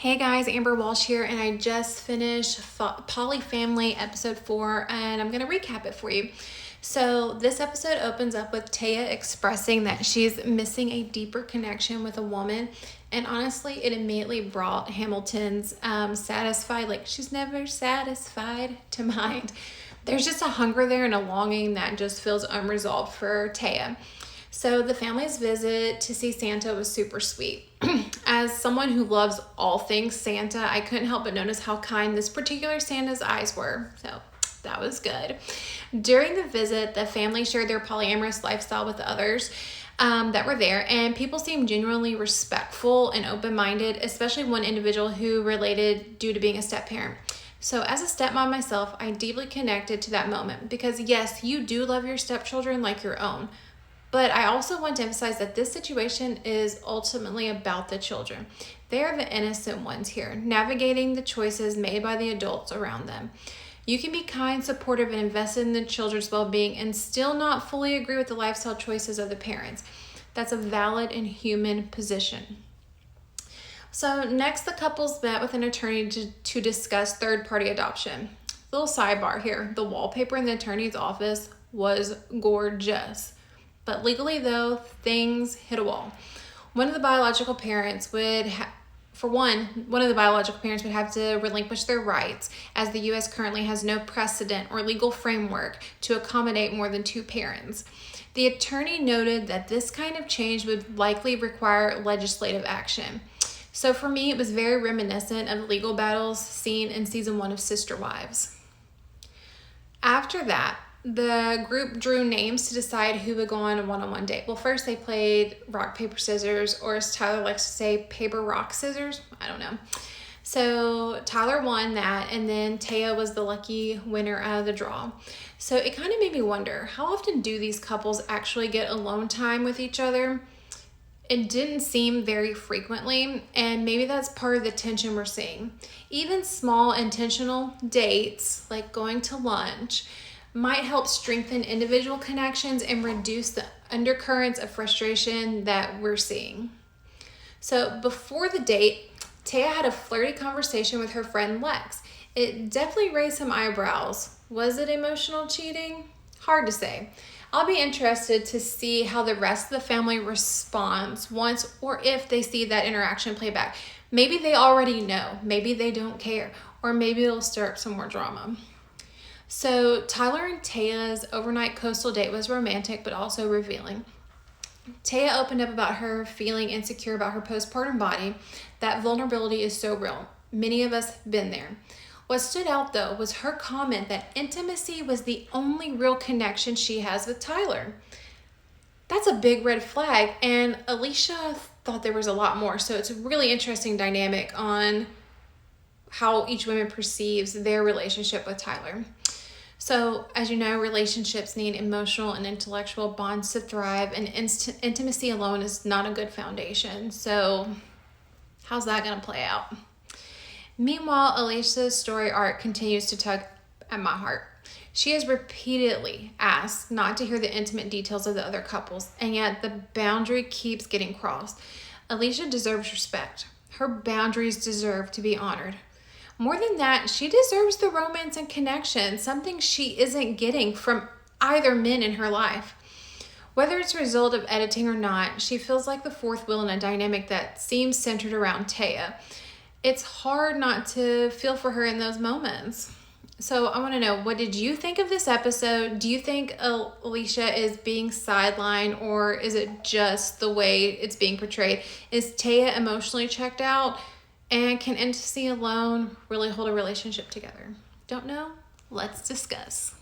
Hey guys, Amber Walsh here, and I just finished PolyFamily episode 4, and I'm going to recap it for you. So this episode opens up with Taya expressing that she's missing a deeper connection with a woman, and honestly, it immediately brought Hamilton's satisfied, like she's never satisfied to mind. There's just a hunger there and a longing that just feels unresolved for Taya. So the family's visit to see Santa was super sweet. As someone who loves all things Santa, I couldn't help but notice how kind this particular Santa's eyes were. So that was good. During the visit, the family shared their polyamorous lifestyle with others that were there, and people seemed genuinely respectful and open-minded, especially one individual who related due to being a step-parent. So as a stepmom myself, I deeply connected to that moment because yes, you do love your stepchildren like your own. But I also want to emphasize that this situation is ultimately about the children. They are the innocent ones here, navigating the choices made by the adults around them. You can be kind, supportive, and invested in the children's well-being and still not fully agree with the lifestyle choices of the parents. That's a valid and human position. So next, the couples met with an attorney to discuss third-party adoption. Little sidebar here, the wallpaper in the attorney's office was gorgeous. But legally, though, things hit a wall. One of the biological parents would have to relinquish their rights, as the U.S. currently has no precedent or legal framework to accommodate more than two parents. The attorney noted that this kind of change would likely require legislative action. So for me, it was very reminiscent of legal battles seen in season 1 of Sister Wives. After that, the group drew names to decide who would go on a one-on-one date. Well, first they played rock, paper, scissors, or as Tyler likes to say, paper, rock, scissors. I don't know. So Tyler won that, and then Taya was the lucky winner out of the draw. So it kind of made me wonder, how often do these couples actually get alone time with each other? It didn't seem very frequently, and maybe that's part of the tension we're seeing. Even small intentional dates, like going to lunch, might help strengthen individual connections and reduce the undercurrents of frustration that we're seeing. So before the date, Taya had a flirty conversation with her friend Lex. It definitely raised some eyebrows. Was it emotional cheating? Hard to say. I'll be interested to see how the rest of the family responds once or if they see that interaction play back. Maybe they already know, maybe they don't care, or maybe it'll stir up some more drama. So Tyler and Taya's overnight coastal date was romantic but also revealing. Taya opened up about her feeling insecure about her postpartum body. That vulnerability is so real. Many of us have been there. What stood out though was her comment that intimacy was the only real connection she has with Tyler. That's a big red flag, and Alicia thought there was a lot more. So it's a really interesting dynamic on how each woman perceives their relationship with Tyler. So, as you know, relationships need emotional and intellectual bonds to thrive, and intimacy alone is not a good foundation. So, how's that going to play out? Meanwhile, Alicia's story arc continues to tug at my heart. She has repeatedly asked not to hear the intimate details of the other couples, and yet the boundary keeps getting crossed. Alicia deserves respect. Her boundaries deserve to be honored. More than that, she deserves the romance and connection, something she isn't getting from either men in her life. Whether it's a result of editing or not, she feels like the fourth wheel in a dynamic that seems centered around Taya. It's hard not to feel for her in those moments. So I want to know, what did you think of this episode? Do you think Alicia is being sidelined, or is it just the way it's being portrayed? Is Taya emotionally checked out? And can intimacy alone really hold a relationship together? Don't know? Let's discuss.